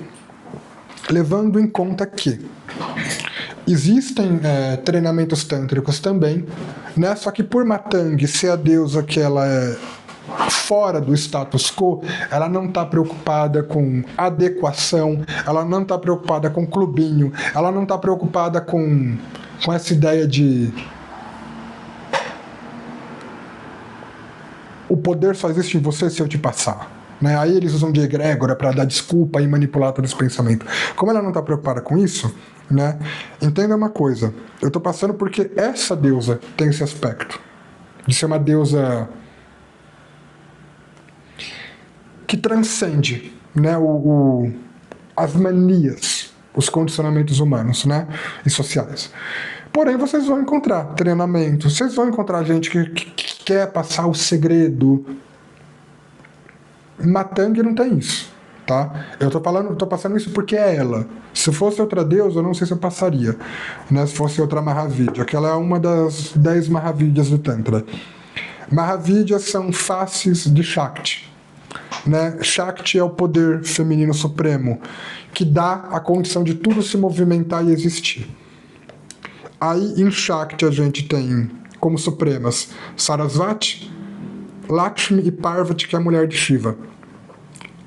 existem treinamentos tântricos também, né? Só que por Matangi ser a deusa que ela é fora do status quo, ela não está preocupada com adequação, ela não está preocupada com clubinho, ela não está preocupada com essa ideia de o poder só existe em você se eu te passar. Né? Aí eles usam de egrégora para dar desculpa e manipular todo esse pensamento. Como ela não está preocupada com isso, né? Entenda uma coisa, eu estou passando porque essa deusa tem esse aspecto de ser uma deusa que transcende, né, as manias, os condicionamentos humanos, né, e sociais. Porém, vocês vão encontrar treinamento, vocês vão encontrar gente que quer passar o segredo. Matangi não tem isso, tá? Eu tô passando isso porque é ela. Se fosse outra deusa, eu não sei se eu passaria, né, se fosse outra Mahavidya, que ela é uma das 10 Mahavidyas do Tantra. Mahavidyas são faces de Shakti. Né? Shakti é o poder feminino supremo, que dá a condição de tudo se movimentar e existir. Aí em Shakti a gente tem como supremas Sarasvati, Lakshmi e Parvati, que é a mulher de Shiva.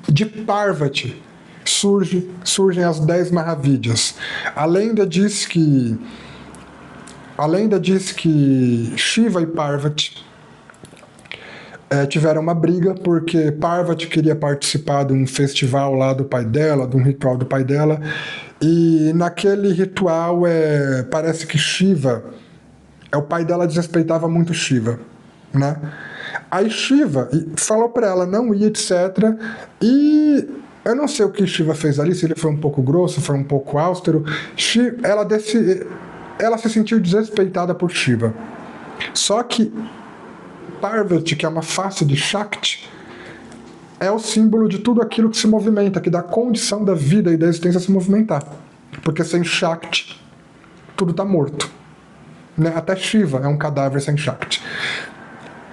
De Parvati surgem as 10 Mahavidyas. A lenda diz que Shiva e Parvati tiveram uma briga porque Parvati queria participar de um festival lá do pai dela, de um ritual do pai dela, e naquele ritual parece que Shiva, o pai dela desrespeitava muito Shiva, né? Aí Shiva falou para ela não ir, etc. E eu não sei o que Shiva fez ali, se ele foi um pouco grosso, foi um pouco austero. Ela se sentiu desrespeitada por Shiva. Só que Parvati, que é uma face de Shakti, é o símbolo de tudo aquilo que se movimenta, que dá condição da vida e da existência se movimentar. Porque sem Shakti, tudo está morto. Né? Até Shiva é um cadáver sem Shakti.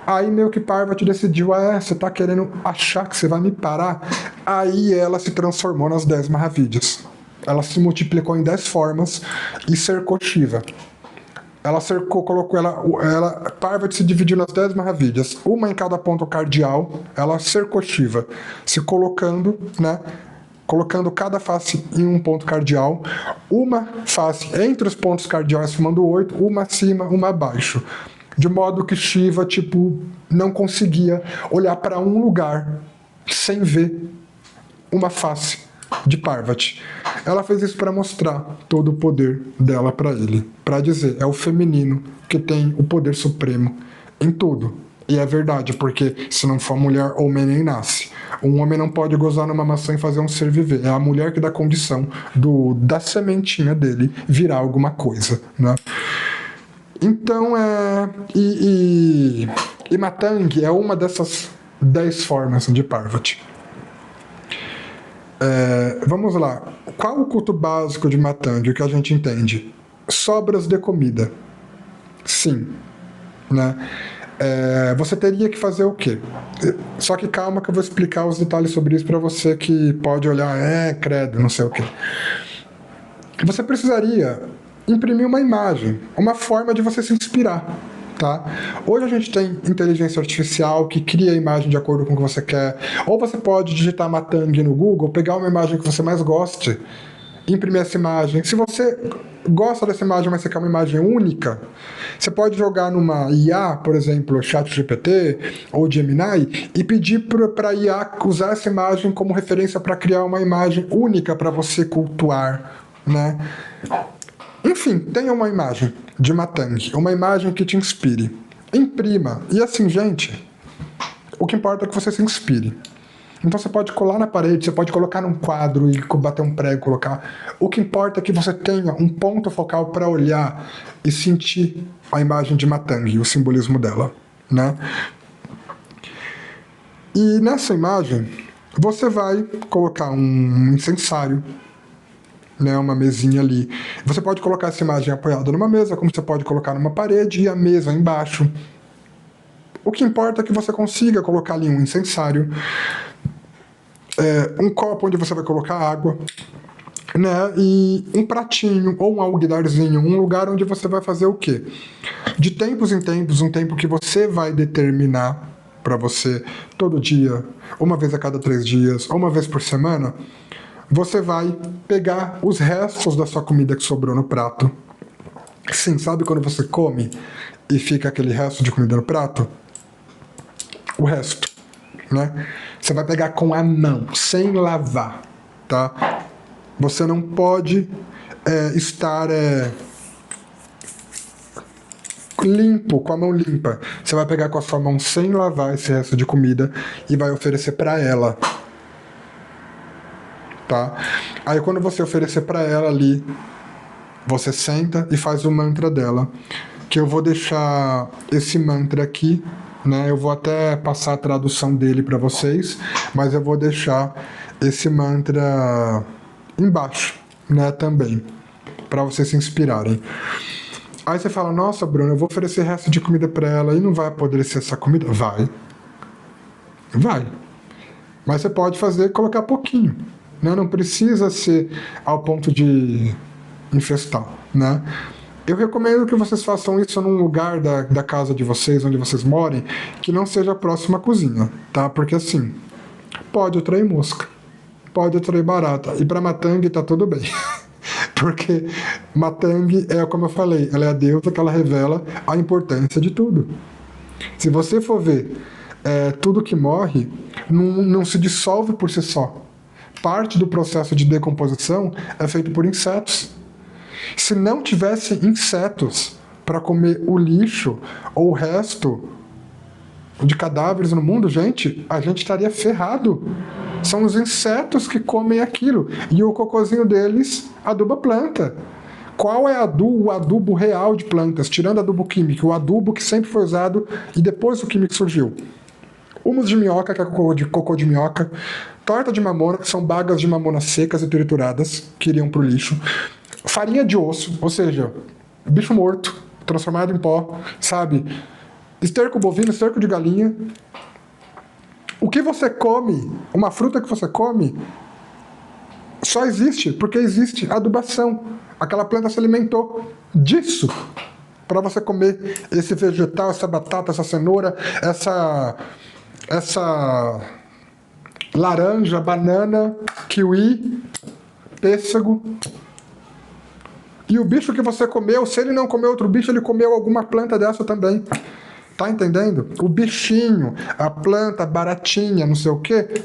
Aí meio que Parvati decidiu, você está querendo achar que você vai me parar? Aí ela se transformou nas 10 Mahavidyas. Ela se multiplicou em 10 formas e cercou Shiva. Ela cercou, Parvati se dividiu nas 10 Mahavidyas, uma em cada ponto cardial. Ela cercou Shiva, se colocando, né, colocando cada face em um ponto cardial, uma face entre os pontos cardeais formando 8, uma acima, uma abaixo, de modo que Shiva, não conseguia olhar para um lugar sem ver uma face de Parvati. Ela fez isso para mostrar todo o poder dela para ele, para dizer, é o feminino que tem o poder supremo em tudo. E é verdade, porque se não for mulher, homem nem nasce. Um homem não pode gozar numa maçã e fazer um ser viver. É a mulher que dá condição da sementinha dele virar alguma coisa, né? Então, e Matangi é uma dessas 10 formas de Parvati. Vamos lá. Qual o culto básico de Matangi, o que a gente entende? Sobras de comida. Sim. Né? Você teria que fazer o quê? Só que calma que eu vou explicar os detalhes sobre isso para você que pode olhar, credo, não sei o quê. Você precisaria imprimir uma imagem, uma forma de você se inspirar. Tá? Hoje a gente tem inteligência artificial que cria a imagem de acordo com o que você quer. Ou você pode digitar Matangi no Google, pegar uma imagem que você mais goste, imprimir essa imagem. Se você gosta dessa imagem, mas você quer uma imagem única, você pode jogar numa IA, por exemplo, ChatGPT ou Gemini, e pedir para a IA usar essa imagem como referência para criar uma imagem única para você cultuar, né? Enfim, tenha uma imagem de Matangi, uma imagem que te inspire. Imprima. E assim, gente, o que importa é que você se inspire. Então você pode colar na parede, você pode colocar num quadro e bater um prego, colocar. O que importa é que você tenha um ponto focal para olhar e sentir a imagem de Matangi, o simbolismo dela, né? E nessa imagem, você vai colocar um incensário, né, uma mesinha ali. Você pode colocar essa imagem apoiada numa mesa, como você pode colocar numa parede e a mesa embaixo. O que importa é que você consiga colocar ali um incensário, um copo onde você vai colocar água, né, e um pratinho ou um alguidarzinho, um lugar onde você vai fazer o quê? De tempos em tempos, um tempo que você vai determinar para você todo dia, uma vez a cada 3 dias, ou uma vez por semana, você vai pegar os restos da sua comida que sobrou no prato. Sim, sabe quando você come e fica aquele resto de comida no prato? O resto, né? Você vai pegar com a mão, sem lavar, tá? Você não pode estar limpo, com a mão limpa. Você vai pegar com a sua mão sem lavar esse resto de comida e vai oferecer para ela. Tá? Aí quando você oferecer para ela ali, você senta e faz o mantra dela. Que eu vou deixar esse mantra aqui, né? Eu vou até passar a tradução dele para vocês, mas eu vou deixar esse mantra embaixo, né, também, para vocês se inspirarem. Aí você fala, nossa, Bruno, eu vou oferecer resto de comida para ela e não vai apodrecer essa comida? Vai. Mas você pode colocar pouquinho, né? Não precisa ser ao ponto de infestar, né? Eu recomendo que vocês façam isso num lugar da casa de vocês, onde vocês morem, que não seja próximo à cozinha, tá? Porque assim, pode atrair mosca, pode atrair barata, e para Matangi tá tudo bem. Porque Matangi como eu falei, ela é a deusa que ela revela a importância de tudo. Se você for ver, tudo que morre não se dissolve por si só. Parte do processo de decomposição é feito por insetos. Se não tivesse insetos para comer o lixo ou o resto de cadáveres no mundo, a gente estaria ferrado. São os insetos que comem aquilo. E o cocôzinho deles aduba planta. Qual é o adubo real de plantas? Tirando adubo químico, o adubo que sempre foi usado e depois o químico surgiu. Humus de minhoca, que é cocô de minhoca. Torta de mamona, que são bagas de mamona secas e trituradas, que iriam para o lixo. Farinha de osso, ou seja, bicho morto, transformado em pó, sabe? Esterco bovino, esterco de galinha. O que você come, uma fruta que você come, só existe porque existe adubação. Aquela planta se alimentou disso para você comer esse vegetal, essa batata, essa cenoura, essa laranja, banana, kiwi, pêssego. E o bicho que você comeu, se ele não comeu outro bicho, ele comeu alguma planta dessa também. Tá entendendo? O bichinho, a planta baratinha, não sei o quê,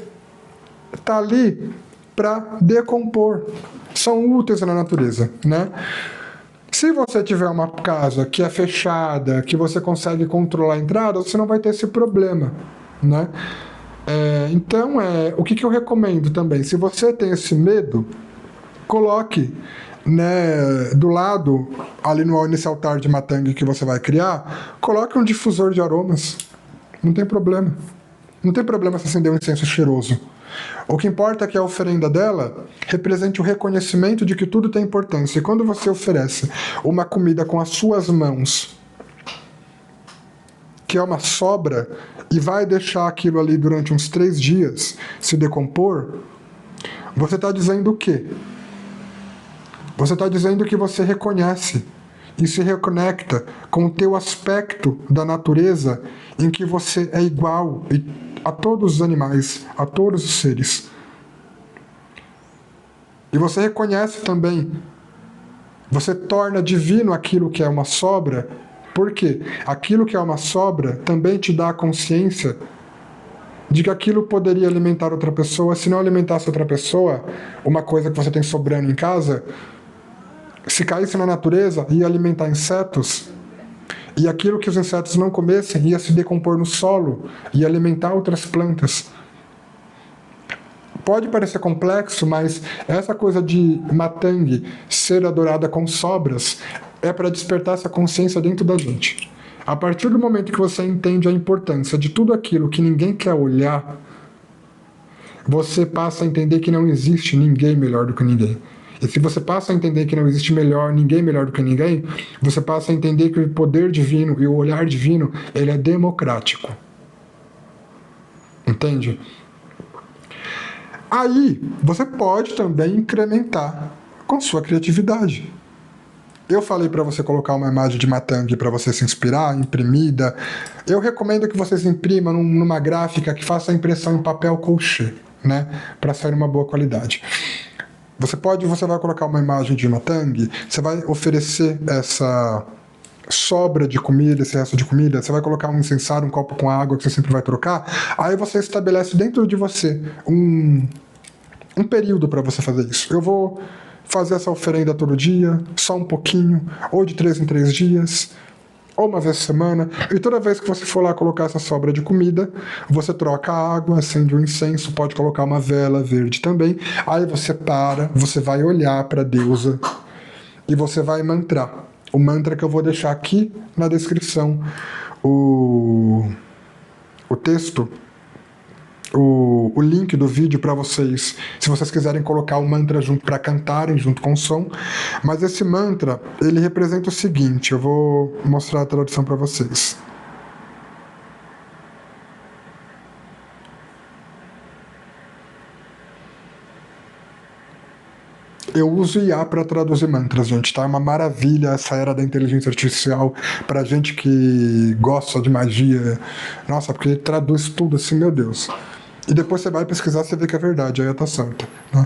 tá ali para decompor. São úteis na natureza, né? Se você tiver uma casa que é fechada, que você consegue controlar a entrada, você não vai ter esse problema, né? Então, o que eu recomendo também? Se você tem esse medo, coloque, né, do lado, ali nesse altar de Matangi que você vai criar, coloque um difusor de aromas. Não tem problema. Não tem problema se acender um incenso cheiroso. O que importa é que a oferenda dela represente o reconhecimento de que tudo tem importância. E quando você oferece uma comida com as suas mãos, que é uma sobra, e vai deixar aquilo ali durante uns 3 dias se decompor, você está dizendo o quê? Você está dizendo que você reconhece e se reconecta com o teu aspecto da natureza em que você é igual a todos os animais, a todos os seres. E você reconhece também, você torna divino aquilo que é uma sobra, porque aquilo que é uma sobra também te dá a consciência de que aquilo poderia alimentar outra pessoa. Se não alimentasse outra pessoa, uma coisa que você tem sobrando em casa, se caísse na natureza, ia alimentar insetos, e aquilo que os insetos não comessem ia se decompor no solo, ia alimentar outras plantas. Pode parecer complexo, mas essa coisa de Matangi ser adorada com sobras é para despertar essa consciência dentro da gente. A partir do momento que você entende a importância de tudo aquilo que ninguém quer olhar, você passa a entender que não existe ninguém melhor do que ninguém. E se você passa a entender que não existe ninguém melhor do que ninguém, você passa a entender que o poder divino e o olhar divino, ele é democrático. Entende? Aí, você pode também incrementar com sua criatividade. Eu falei para você colocar uma imagem de Matang para você se inspirar, imprimida. Eu recomendo que vocês imprimam numa gráfica que faça a impressão em papel colchê, né? Para sair uma boa qualidade. Você vai colocar uma imagem de Matang, você vai oferecer essa sobra de comida, esse resto de comida, você vai colocar um incensário, um copo com água que você sempre vai trocar, aí você estabelece dentro de você um período para você fazer isso. Eu vou fazer essa oferenda todo dia, só um pouquinho, ou de 3 em 3 dias, ou uma vez por semana, e toda vez que você for lá colocar essa sobra de comida, você troca a água, acende um incenso, pode colocar uma vela verde também, aí você vai olhar para a deusa e você vai mantrar. O mantra que eu vou deixar aqui na descrição, o texto, o link do vídeo para vocês, se vocês quiserem colocar o mantra junto para cantarem junto com o som. Mas esse mantra, ele representa o seguinte, eu vou mostrar a tradução para vocês. Eu uso IA para traduzir mantras, gente, tá? É uma maravilha essa era da inteligência artificial pra gente que gosta de magia. Nossa, porque ele traduz tudo assim, meu Deus. E depois você vai pesquisar, você vê que é verdade, aí tá certo, né?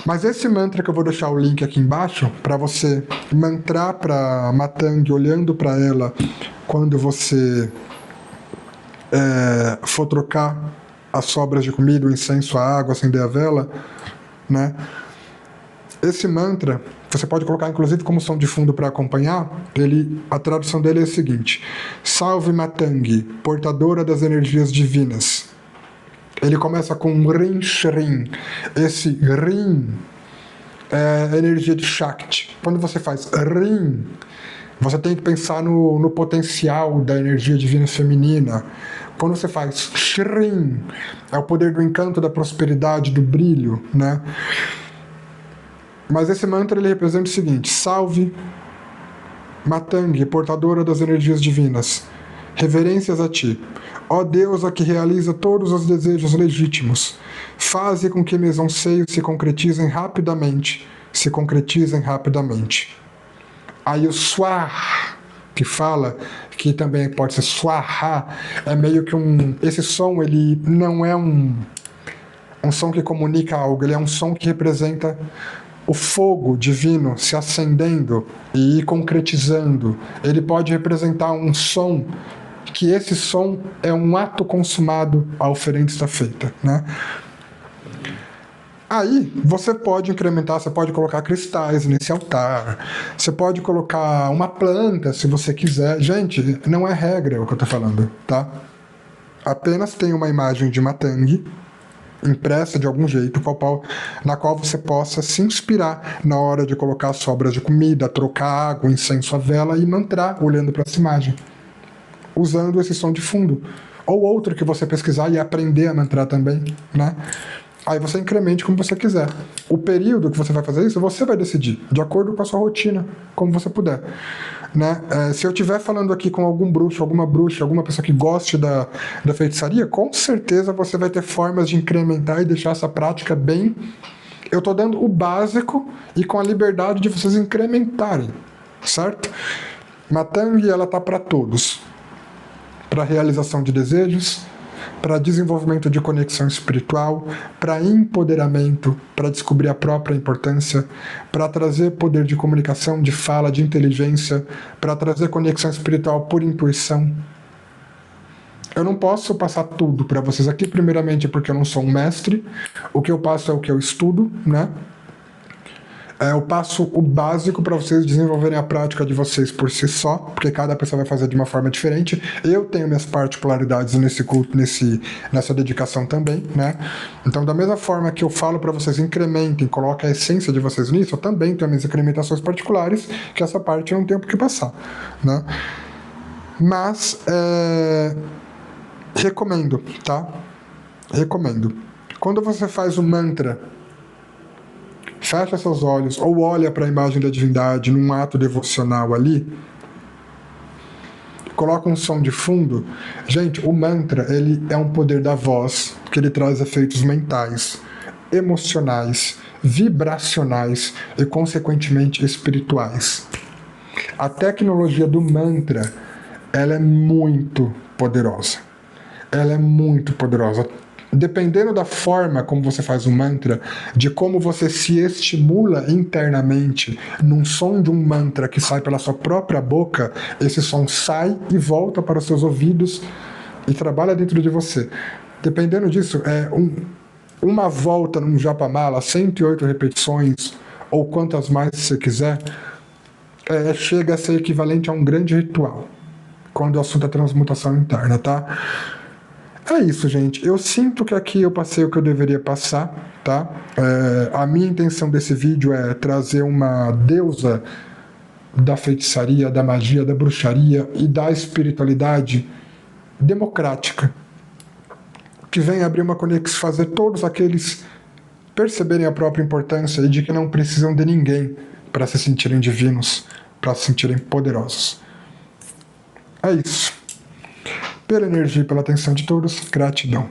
Mas esse mantra que eu vou deixar o link aqui embaixo, para você mantrar para Matang, olhando para ela, quando você for trocar as sobras de comida, o incenso, a água, acender a vela, né? Esse mantra, você pode colocar inclusive como som de fundo para acompanhar, a tradução dele é a seguinte: Salve Matang, portadora das energias divinas. Ele começa com Rin Shrin. Esse Rin é a energia de Shakti. Quando você faz Rin, você tem que pensar no potencial da energia divina feminina. Quando você faz Shrin, é o poder do encanto, da prosperidade, do brilho, né? Mas esse mantra ele representa o seguinte: Salve Matang, portadora das energias divinas. Reverências a ti. Ó deusa que realiza todos os desejos legítimos, faze com que meus anseios se concretizem rapidamente. Aí o swar, que fala, que também pode ser swaha, é meio que esse som, ele não é um som que comunica algo, ele é um som que representa o fogo divino se acendendo e concretizando. Ele pode representar um som, que esse som é um ato consumado, a oferenda está feita, né? Aí, você pode incrementar, você pode colocar cristais nesse altar, você pode colocar uma planta, se você quiser. Gente, não é regra o que eu tô falando, tá? Apenas tem uma imagem de Matang, impressa de algum jeito, na qual você possa se inspirar na hora de colocar sobras de comida, trocar água, incenso, a vela e mantrar olhando para essa imagem, usando esse som de fundo. Ou outro que você pesquisar e aprender a mantrar também, né? Aí você incremente como você quiser. O período que você vai fazer isso, você vai decidir, de acordo com a sua rotina, como você puder. Né? Se eu estiver falando aqui com algum bruxo, alguma bruxa, alguma pessoa que goste da feitiçaria, com certeza você vai ter formas de incrementar e deixar essa prática bem... Eu estou dando o básico e com a liberdade de vocês incrementarem, certo? Matang, ela tá para todos. Para realização de desejos, para desenvolvimento de conexão espiritual, para empoderamento, para descobrir a própria importância, para trazer poder de comunicação, de fala, de inteligência, para trazer conexão espiritual por intuição. Eu não posso passar tudo para vocês aqui, primeiramente porque eu não sou um mestre, o que eu passo é o que eu estudo, né? Eu passo o básico para vocês desenvolverem a prática de vocês por si só, porque cada pessoa vai fazer de uma forma diferente. Eu tenho minhas particularidades nesse culto, nessa dedicação também, né? Então, da mesma forma que eu falo para vocês incrementem, coloquem a essência de vocês nisso, eu também tenho minhas incrementações particulares, que essa parte eu não tenho por que passar, né? Mas, recomendo, tá? Recomendo. Quando você faz o mantra fecha seus olhos ou olha para a imagem da divindade num ato devocional ali, coloca um som de fundo. Gente, o mantra, ele é um poder da voz, que ele traz efeitos mentais, emocionais, vibracionais e, consequentemente, espirituais. A tecnologia do mantra, ela é muito poderosa. Ela é muito poderosa. Dependendo da forma como você faz o mantra, de como você se estimula internamente num som de um mantra que sai pela sua própria boca, esse som sai e volta para os seus ouvidos e trabalha dentro de você. Dependendo disso, uma volta num japamala, 108 repetições, ou quantas mais você quiser, chega a ser equivalente a um grande ritual, quando o assunto é transmutação interna, tá? É isso, gente. Eu sinto que aqui eu passei o que eu deveria passar, tá? A minha intenção desse vídeo é trazer uma deusa da feitiçaria, da magia, da bruxaria e da espiritualidade democrática, que vem abrir uma conexão, fazer todos aqueles perceberem a própria importância e de que não precisam de ninguém para se sentirem divinos, para se sentirem poderosos. É isso. Pela energia e pela atenção de todos, gratidão.